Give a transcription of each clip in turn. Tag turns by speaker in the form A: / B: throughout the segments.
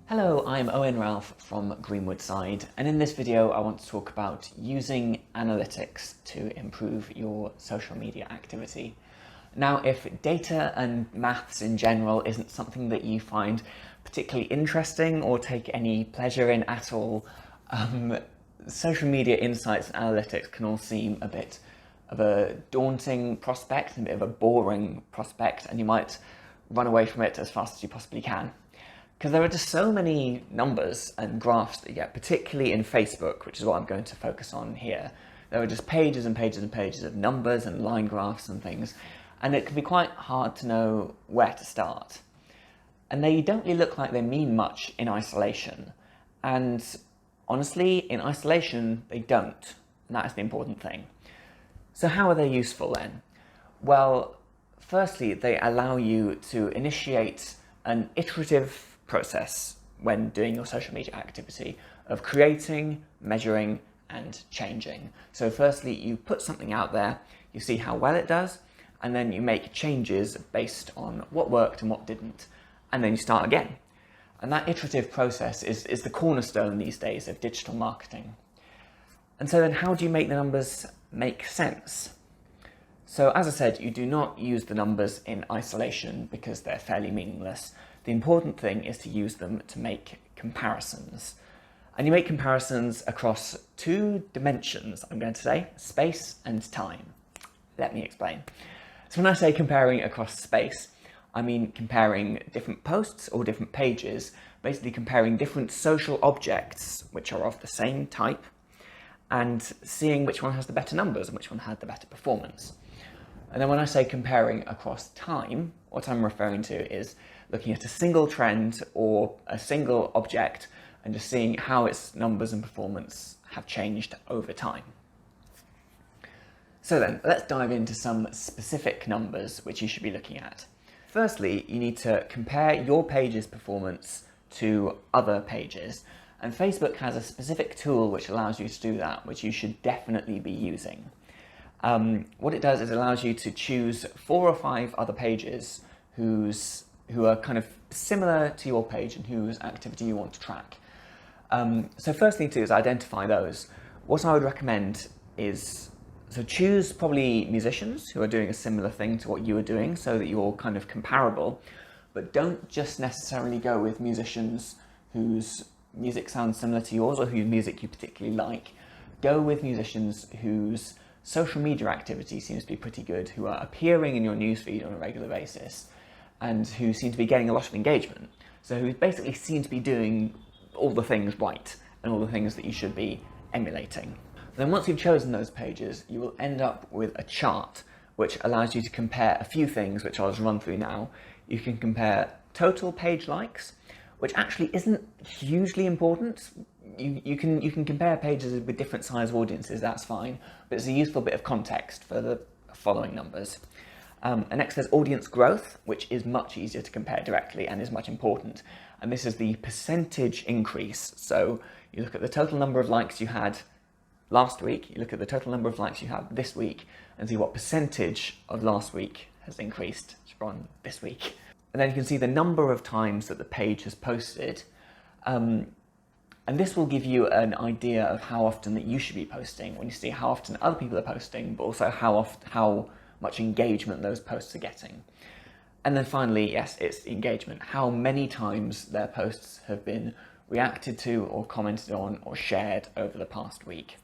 A: Hello, I'm Owen Ralph from Greenwoodside, and in this video I want to talk about using analytics to improve your social media activity. Now, if data and maths in general isn't something that you find particularly interesting or take any pleasure in at all, social media insights and analytics can all seem a bit of a daunting prospect, a bit of a boring prospect, and you might run away from it as fast as you possibly can. Because there are just so many numbers and graphs that you get, particularly in Facebook, which is what I'm going to focus on here. There are just pages and pages and pages of numbers and line graphs and things, and it can be quite hard to know where to start. And they don't really look like they mean much in isolation. And honestly, in isolation, they don't. And that is the important thing. So how are they useful then? Well, firstly, they allow you to initiate an iterative process when doing your social media activity of creating, measuring, and changing. So firstly, you put something out there, you see how well it does, and then you make changes based on what worked and what didn't, and then you start again. And that iterative process is the cornerstone these days of digital marketing. And so then how do you make the numbers make sense? So as I said, you do not use the numbers in isolation because they're fairly meaningless. The important thing is to use them to make comparisons. And you make comparisons across two dimensions, I'm going to say, space and time. Let me explain. So when I say comparing across space, I mean comparing different posts or different pages, basically comparing different social objects which are of the same type and seeing which one has the better numbers and which one had the better performance. And then when I say comparing across time, what I'm referring to is looking at a single trend or a single object and just seeing how its numbers and performance have changed over time. So then, let's dive into some specific numbers which you should be looking at. Firstly, you need to compare your page's performance to other pages. And Facebook has a specific tool which allows you to do that, which you should definitely be using. What it does is it allows you to choose 4 or 5 other pages who are kind of similar to your page and whose activity you want to track. So first thing to do is identify those. What I would recommend is, so choose probably musicians who are doing a similar thing to what you are doing so that you're kind of comparable, but don't just necessarily go with musicians whose music sounds similar to yours or whose music you particularly like. Go with musicians whose social media activity seems to be pretty good, who are appearing in your newsfeed on a regular basis, and who seem to be getting a lot of engagement. So who basically seem to be doing all the things right and all the things that you should be emulating. Then once you've chosen those pages, you will end up with a chart which allows you to compare a few things, which I'll just run through now. You can compare total page likes, which actually isn't hugely important. You can compare pages with different size audiences, that's fine, but it's a useful bit of context for the following numbers. And next there's audience growth, which is much easier to compare directly and is much important. And this is the percentage increase. So you look at the total number of likes you had last week, you look at the total number of likes you have this week, and see what percentage of last week has increased from this week. And then you can see the number of times that the page has posted. And this will give you an idea of how often that you should be posting when you see how often other people are posting, but also how much engagement those posts are getting. And then finally, yes, it's engagement. How many times their posts have been reacted to or commented on or shared over the past week.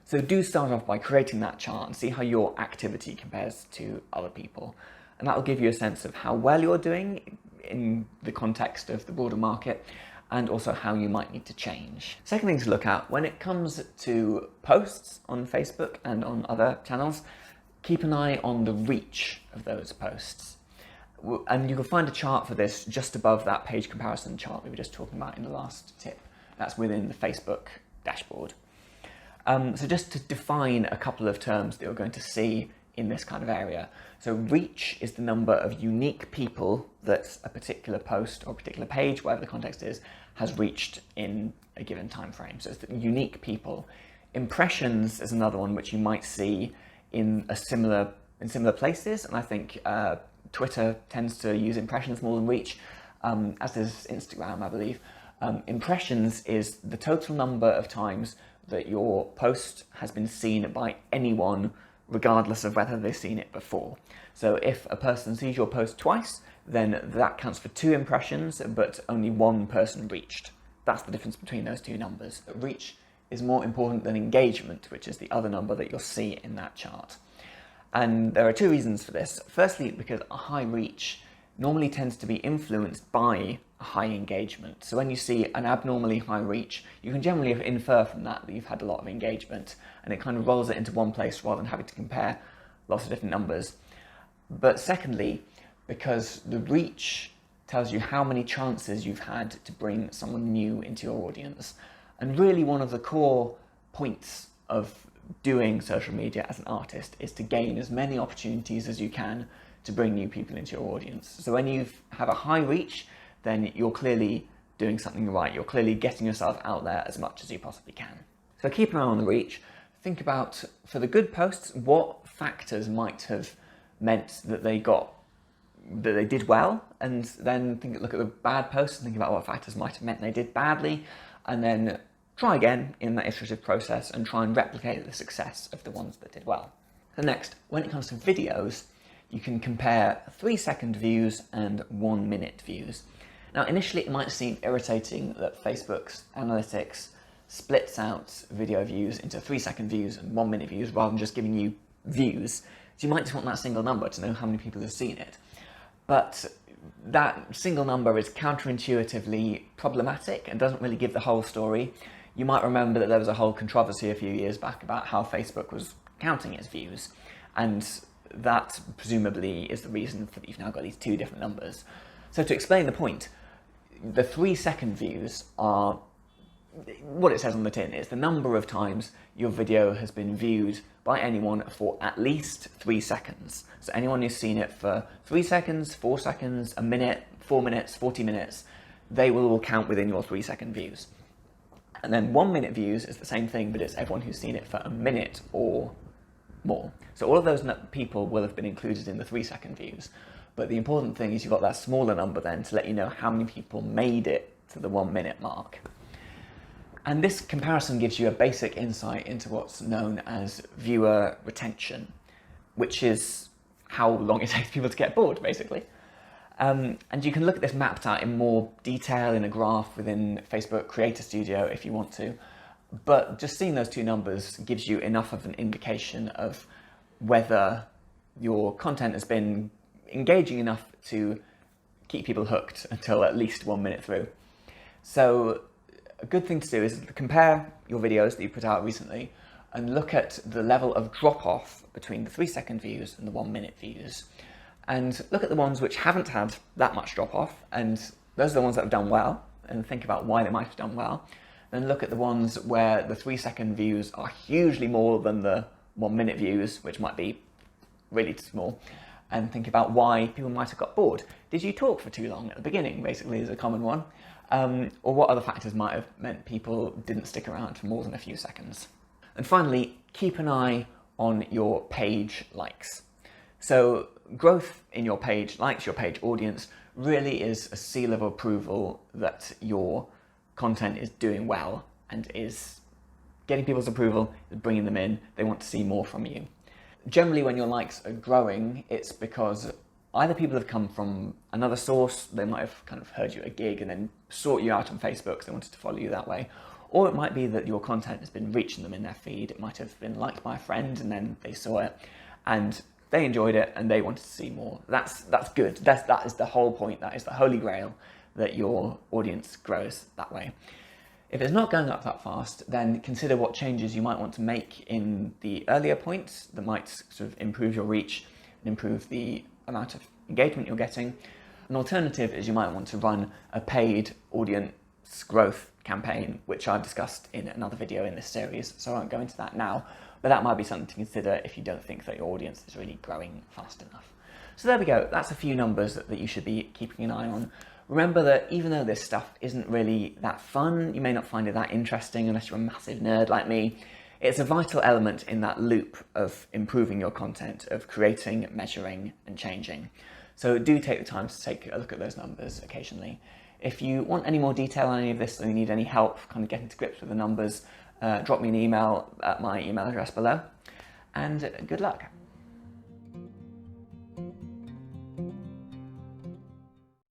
A: So do start off by creating that chart and see how your activity compares to other people. And that will give you a sense of how well you're doing in the context of the broader market, and also how you might need to change. Second thing to look at, when it comes to posts on Facebook and on other channels, keep an eye on the reach of those posts. And you can find a chart for this just above that page comparison chart we were just talking about in the last tip. That's within the Facebook dashboard. So just to define a couple of terms that you're going to see in this kind of area. So reach is the number of unique people that a particular post or a particular page, whatever the context is, has reached in a given time frame. So it's the unique people. Impressions is another one which you might see in similar places, and I think Twitter tends to use impressions more than reach. as does Instagram, I believe. Impressions is the total number of times that your post has been seen by anyone, regardless of whether they've seen it before. So if a person sees your post twice, then that counts for 2 impressions, but only 1 person reached. That's the difference between those 2 numbers. Reach is more important than engagement, which is the other number that you'll see in that chart. And there are 2 reasons for this. Firstly, because a high reach normally tends to be influenced by a high engagement. So when you see an abnormally high reach, you can generally infer from that you've had a lot of engagement, and it kind of rolls it into one place rather than having to compare lots of different numbers. But secondly, because the reach tells you how many chances you've had to bring someone new into your audience. And really one of the core points of doing social media as an artist is to gain as many opportunities as you can to bring new people into your audience. So when you have a high reach, then you're clearly doing something right. You're clearly getting yourself out there as much as you possibly can. So keep an eye on the reach. Think about, for the good posts, what factors might have meant that they did well, and then look at the bad posts and think about what factors might have meant they did badly, and then try again in that iterative process and try and replicate the success of the ones that did well. So next, when it comes to videos, you can compare 3-second views and 1-minute views. Now initially it might seem irritating that Facebook's analytics splits out video views into 3-second views and 1-minute views rather than just giving you views. So you might just want that single number to know how many people have seen it. But that single number is counterintuitively problematic and doesn't really give the whole story. You might remember that there was a whole controversy a few years back about how Facebook was counting its views, and that presumably is the reason that you've now got these 2 different numbers. So to explain the point, the 3-second views are, what it says on the tin is the number of times your video has been viewed by anyone for at least 3 seconds. So anyone who's seen it for 3 seconds, 4 seconds, a minute, 4 minutes, 40 minutes, they will all count within your 3-second views. And then 1-minute views is the same thing, but it's everyone who's seen it for a minute or more. So all of those people will have been included in the 3-second views. But the important thing is you've got that smaller number then to let you know how many people made it to the 1-minute mark. And this comparison gives you a basic insight into what's known as viewer retention, which is how long it takes people to get bored, basically. And you can look at this mapped out in more detail in a graph within Facebook Creator Studio if you want to. But just seeing those 2 numbers gives you enough of an indication of whether your content has been engaging enough to keep people hooked until at least 1 minute through. So a good thing to do is compare your videos that you put out recently and look at the level of drop-off between the 3-second views and the 1-minute views. And look at the ones which haven't had that much drop-off, and those are the ones that have done well, and think about why they might have done well. Then look at the ones where the 3-second views are hugely more than the 1-minute views, which might be really small, and think about why people might have got bored. Did you talk for too long at the beginning, basically, is a common one. Or what other factors might have meant people didn't stick around for more than a few seconds. And finally, keep an eye on your page likes. So growth in your page likes, your page audience, really is a seal of approval that your content is doing well and is getting people's approval, is bringing them in, they want to see more from you. Generally, when your likes are growing, it's because either people have come from another source, they might have kind of heard you at a gig and then sought you out on Facebook, so they wanted to follow you that way. Or it might be that your content has been reaching them in their feed. It might have been liked by a friend and then they saw it and they enjoyed it and they wanted to see more. That's good. That is the whole point. That is the holy grail, that your audience grows that way. If it's not going up that fast, then consider what changes you might want to make in the earlier points that might sort of improve your reach and improve the amount of engagement you're getting. An alternative is you might want to run a paid audience growth campaign, which I've discussed in another video in this series, so I won't go into that now, but that might be something to consider if you don't think that your audience is really growing fast enough. So there we go, that's a few numbers that you should be keeping an eye on. Remember that even though this stuff isn't really that fun, you may not find it that interesting unless you're a massive nerd like me, it's a vital element in that loop of improving your content, of creating, measuring, and changing. So do take the time to take a look at those numbers occasionally. If you want any more detail on any of this, or you need any help kind of getting to grips with the numbers, drop me an email at my email address below, and good luck.